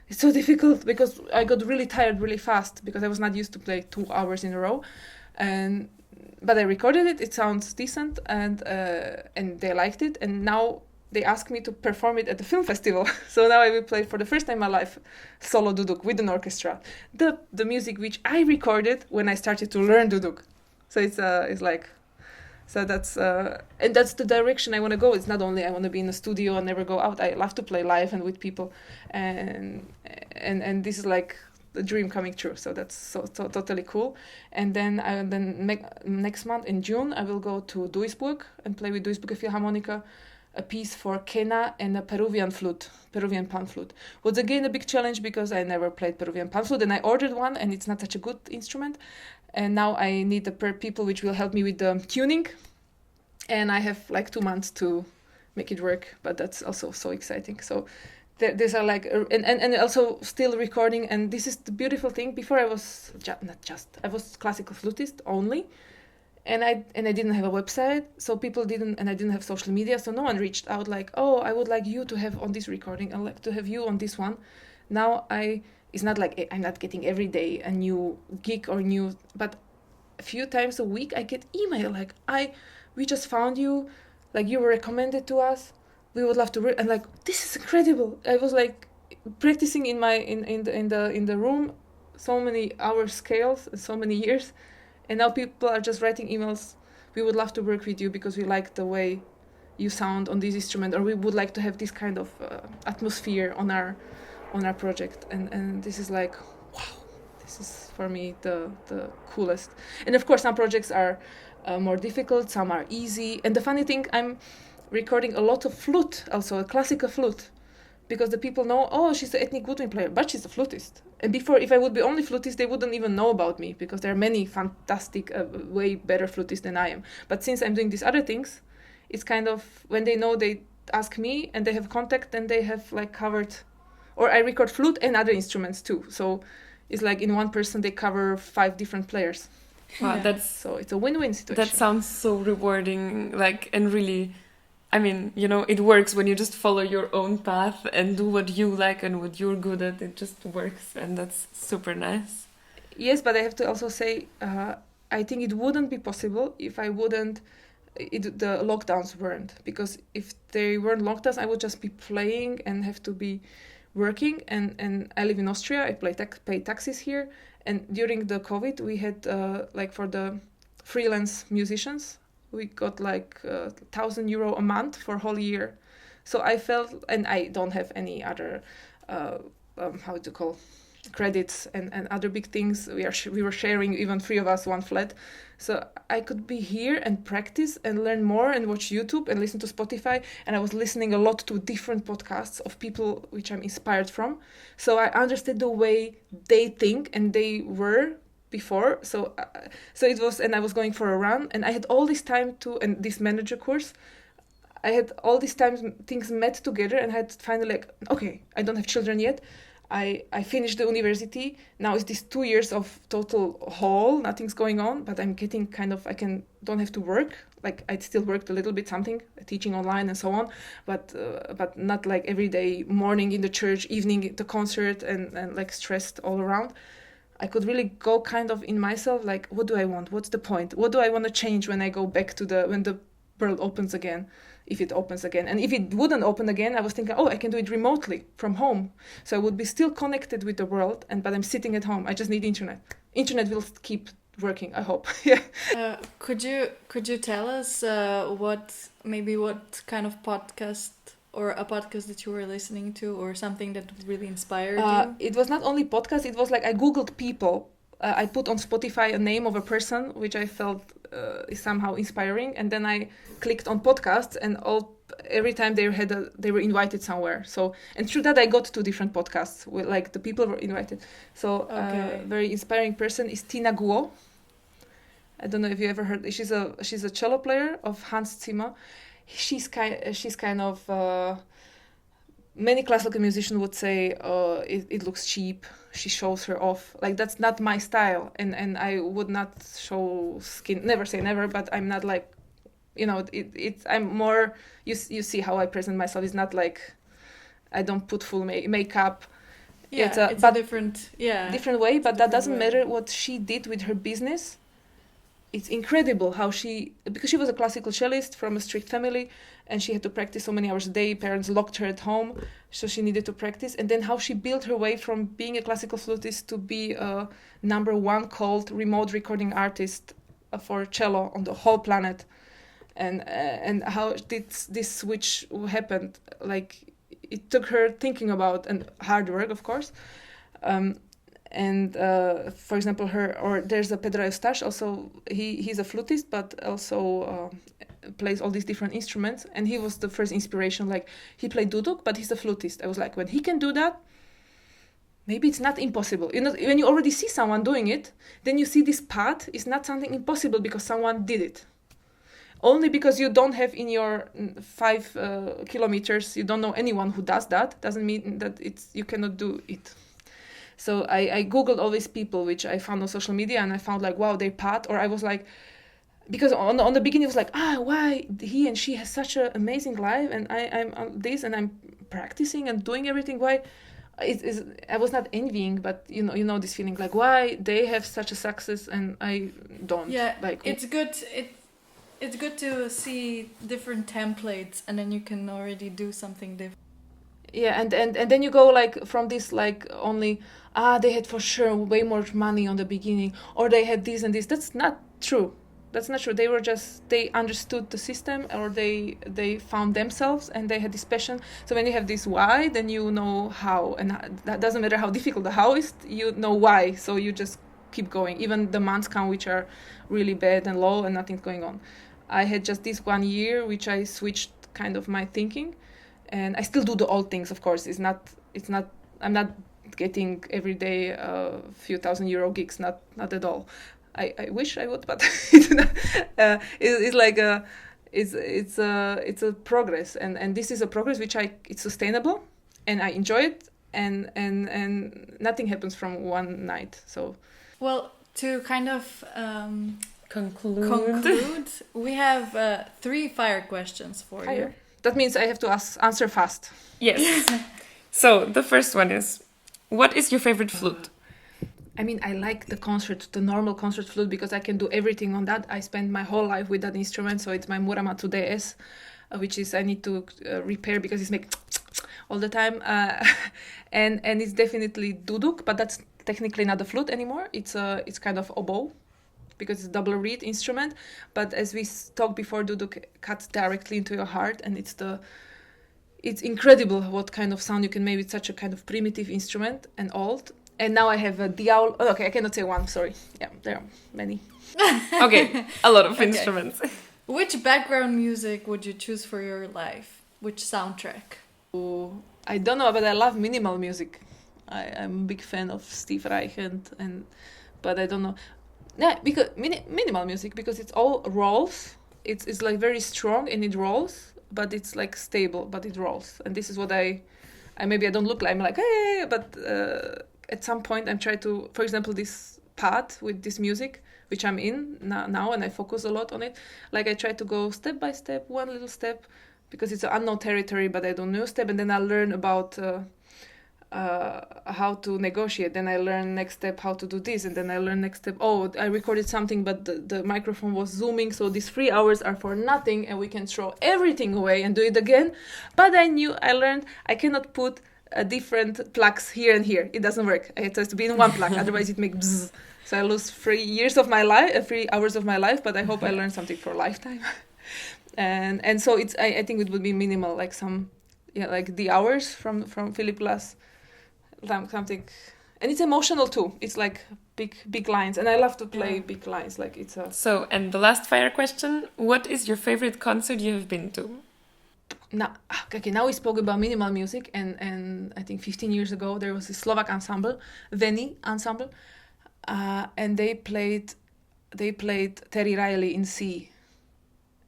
it's so difficult because I got really tired really fast because I was not used to play 2 hours in a row, but I recorded it. It sounds decent, and they liked it. And now they asked me to perform it at the film festival. So now I will play for the first time in my life solo duduk with an orchestra, the music which I recorded when I started to learn duduk. So it's like. So that's and that's the direction I want to go. It's not only I want to be in a studio and never go out. I love to play live and with people, and this is like the dream coming true. So that's so totally cool. And then next month in June I will go to Duisburg and play with Duisburg Philharmonica a piece for Kena and a Peruvian pan flute. Was again a big challenge because I never played Peruvian pan flute, and I ordered one, and it's not such a good instrument. And now I need the people which will help me with the tuning. And I have like 2 months to make it work, but that's also so exciting. So these are like, and also still recording. And this is the beautiful thing. Before I was I was classical flutist only. And I didn't have a website, so people didn't, and I didn't have social media, so no one reached out like, oh, I would like you to have on this recording, I'd like to have you on this one. Now it's not like I'm not getting every day a new gig or new, but a few times a week I get email like, we just found you, like you were recommended to us, we would love to and like, this is incredible. I was like practicing in the room so many hours scales, so many years. And now people are just writing emails. We would love to work with you because we like the way you sound on this instrument, or we would like to have this kind of atmosphere on our project. And this is like, wow, this is for me the coolest. And of course, some projects are more difficult, some are easy. And the funny thing, I'm recording a lot of flute, also a classical flute, because the people know, oh, she's an ethnic woodwind player, but she's a flutist. And before, if I would be only flutist, they wouldn't even know about me, because there are many fantastic, way better flutists than I am. But since I'm doing these other things, it's kind of, when they know, they ask me, and they have contact, and they have like covered, or I record flute and other instruments too. So it's like in one person, they cover 5 different players. Wow, yeah. So it's a win-win situation. That sounds so rewarding, like, and really, I mean, it works when you just follow your own path and do what you like and what you're good at. It just works, and that's super nice. Yes, but I have to also say, I think it wouldn't be possible if I wouldn't, the lockdowns weren't. Because if they weren't lockdowns, I would just be playing and have to be working. And I live in Austria, I pay taxes here. And during the COVID, we had, like for the freelance musicians, we got like €1,000 a month for a whole year. So I felt, and I don't have any other, credits and other big things. We were sharing, even 3 of us, one flat. So I could be here and practice and learn more and watch YouTube and listen to Spotify. And I was listening a lot to different podcasts of people which I'm inspired from. So I understood the way they think and they were before. So it was, and I was going for a run, and I had all this time and this manager course, I had all these times things met together, and I had finally like, okay, I don't have children yet. I finished the university. Now it's these 2 years of total hall, nothing's going on, but I'm getting kind of, don't have to work. Like I still worked a little bit, something, teaching online and so on, but not like every day, morning in the church, evening at the concert, and like stressed all around. I could really go kind of in myself, like, what do I want? What's the point? What do I want to change when I go back to when the world opens again, if it opens again? And if it wouldn't open again, I was thinking, I can do it remotely from home. So I would be still connected with the world, but I'm sitting at home. I just need internet. Internet will keep working, I hope. Yeah. Could you tell us what kind of podcast or a podcast that you were listening to or something that really inspired you? It was not only podcast, it was like I googled people. I put on Spotify a name of a person which I felt is somehow inspiring, and then I clicked on podcasts, and every time they were invited somewhere. So, and through that I got 2 different podcasts where, like, the people were invited. So very inspiring person is Tina Guo. I don't know if you ever heard. She's a cello player of Hans Zimmer. She's kind of many classical musicians would say it looks cheap. She shows her off. Like, that's not my style, and I would not show skin. Never say never, but I'm not like, I'm more. You see how I present myself. It's not like I don't put full makeup. Yeah, it's a different way. But that doesn't matter. What she did with her business, it's incredible how because she was a classical cellist from a strict family, and she had to practice so many hours a day. Parents locked her at home, so she needed to practice. And then how she built her way from being a classical flutist to be a #1 called remote recording artist for cello on the whole planet. And how did this switch happened? Like, it took her thinking about, and hard work, of course. For example, there's a Pedro Eustache, also he's a flutist, but also plays all these different instruments, and he was the first inspiration. Like, he played duduk, but he's a flutist. I was like, when he can do that, maybe it's not impossible. When you already see someone doing it, then you see this path is not something impossible because someone did it. Only because you don't have in your 5 kilometers, you don't know anyone who does that, doesn't mean that you cannot do it. So I googled all these people which I found on social media, and I found like, wow, their path. Or I was like, because on the beginning it was like, why he and she has such an amazing life, and I'm on this, and I'm practicing and doing everything. Why? I was not envying, but you know this feeling, like, why they have such a success and I don't. Yeah, like, it's good. It's good to see different templates, and then you can already do something different. Yeah, and then you go like from this, like, only they had for sure way more money on the beginning, or they had this and this. That's not true. They understood the system, or they found themselves, and they had this passion. So when you have this why, then you know how, and that doesn't matter how difficult the how is, you know why. So you just keep going. Even the months come which are really bad and low and nothing's going on. I had just this 1 year which I switched kind of my thinking, and I still do the old things, of course. I'm not getting every day a few €1,000 gigs, not at all. I wish I would, but it's a progress, and this is a progress which it's sustainable, and I enjoy it, and nothing happens from one night. So, well, to kind of conclude, we have 3 fire questions for you. That means I have to answer fast. Yes. So the first one is, what is your favorite flute? I mean, I like the normal concert flute, because I can do everything on that. I spent my whole life with that instrument, so it's my Murama 2DS, which is I need to repair because it's make all the time. And it's definitely duduk, but that's technically not a flute anymore. It's kind of oboe, because it's a double reed instrument. But as we talked before, duduk cuts directly into your heart, and it's incredible what kind of sound you can make with such a kind of primitive instrument and old. And now I have a diawl. Oh, okay, I cannot say one, sorry. Yeah, there are many. Okay, a lot of instruments. Which background music would you choose for your life? Which soundtrack? Oh, I don't know, but I love minimal music. I'm a big fan of Steve Reich, but I don't know. Yeah, because minimal music, because it's all rolls. It's like very strong and it rolls, but it's like stable, but it rolls. And this is what I maybe I don't look like. I'm like, hey, but at some point I'm trying to, for example, this path with this music, which I'm in now, and I focus a lot on it. Like, I try to go step by step, one little step, because it's an unknown territory, but I don't know step, and then I learn about how to negotiate. Then I learn next step how to do this, and then I learn next step, I recorded something, but the microphone was zooming, so these 3 hours are for nothing, and we can throw everything away and do it again. But I learned I cannot put different plugs here and here. It doesn't work. It has to be in one plug, otherwise it makes bzzz. So I lose 3 years of my life, 3 hours of my life, but I hope I learn something for a lifetime. and so it's I think it would be minimal, like some like the hours from Philip Glass, something, and it's emotional too. It's like big lines, and I love to play big lines. Like it's a. So, and the last fire question: what is your favorite concert you have been to? Now we spoke about minimal music, and I think 15 years ago there was a Slovak ensemble, Veni ensemble, and they played Terry Riley in C.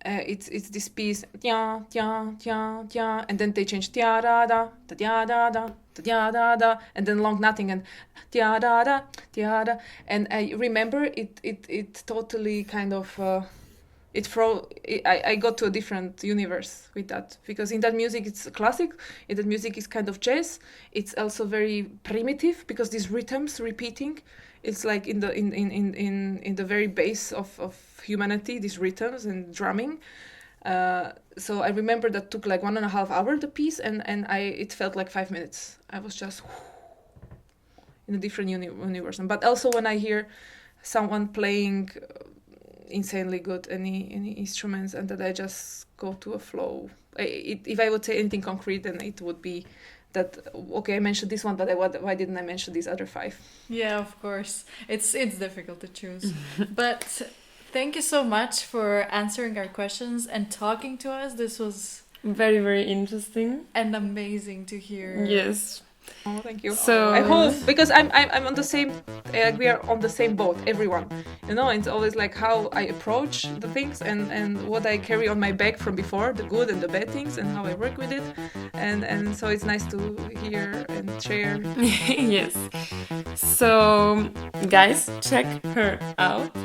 It's this piece, and then they changed da da da da da da da da da, and then long nothing and da da da da, and I remember it totally kind of I got to a different universe with that, because in that music it's classic, in that music is kind of jazz. It's also very primitive because these rhythms repeating. It's like in the very base of humanity, these rhythms and drumming. So I remember that took like 1.5 hours the piece, and it felt like 5 minutes. I was just in a different universe. But also when I hear someone playing insanely good any instruments, and that I just go to a flow. If I would say anything concrete, then it would be that, okay, I mentioned this one, but why didn't I mention these other 5? Yeah, of course. It's difficult to choose. But thank you so much for answering our questions and talking to us. This was very, very interesting and amazing to hear. Yes. Oh, thank you. So I hope, because I'm on the same, we are on the same boat, everyone. It's always like how I approach the things and what I carry on my back from before, the good and the bad things, and how I work with it. And so it's nice to hear and share. Yes. So guys, check her out.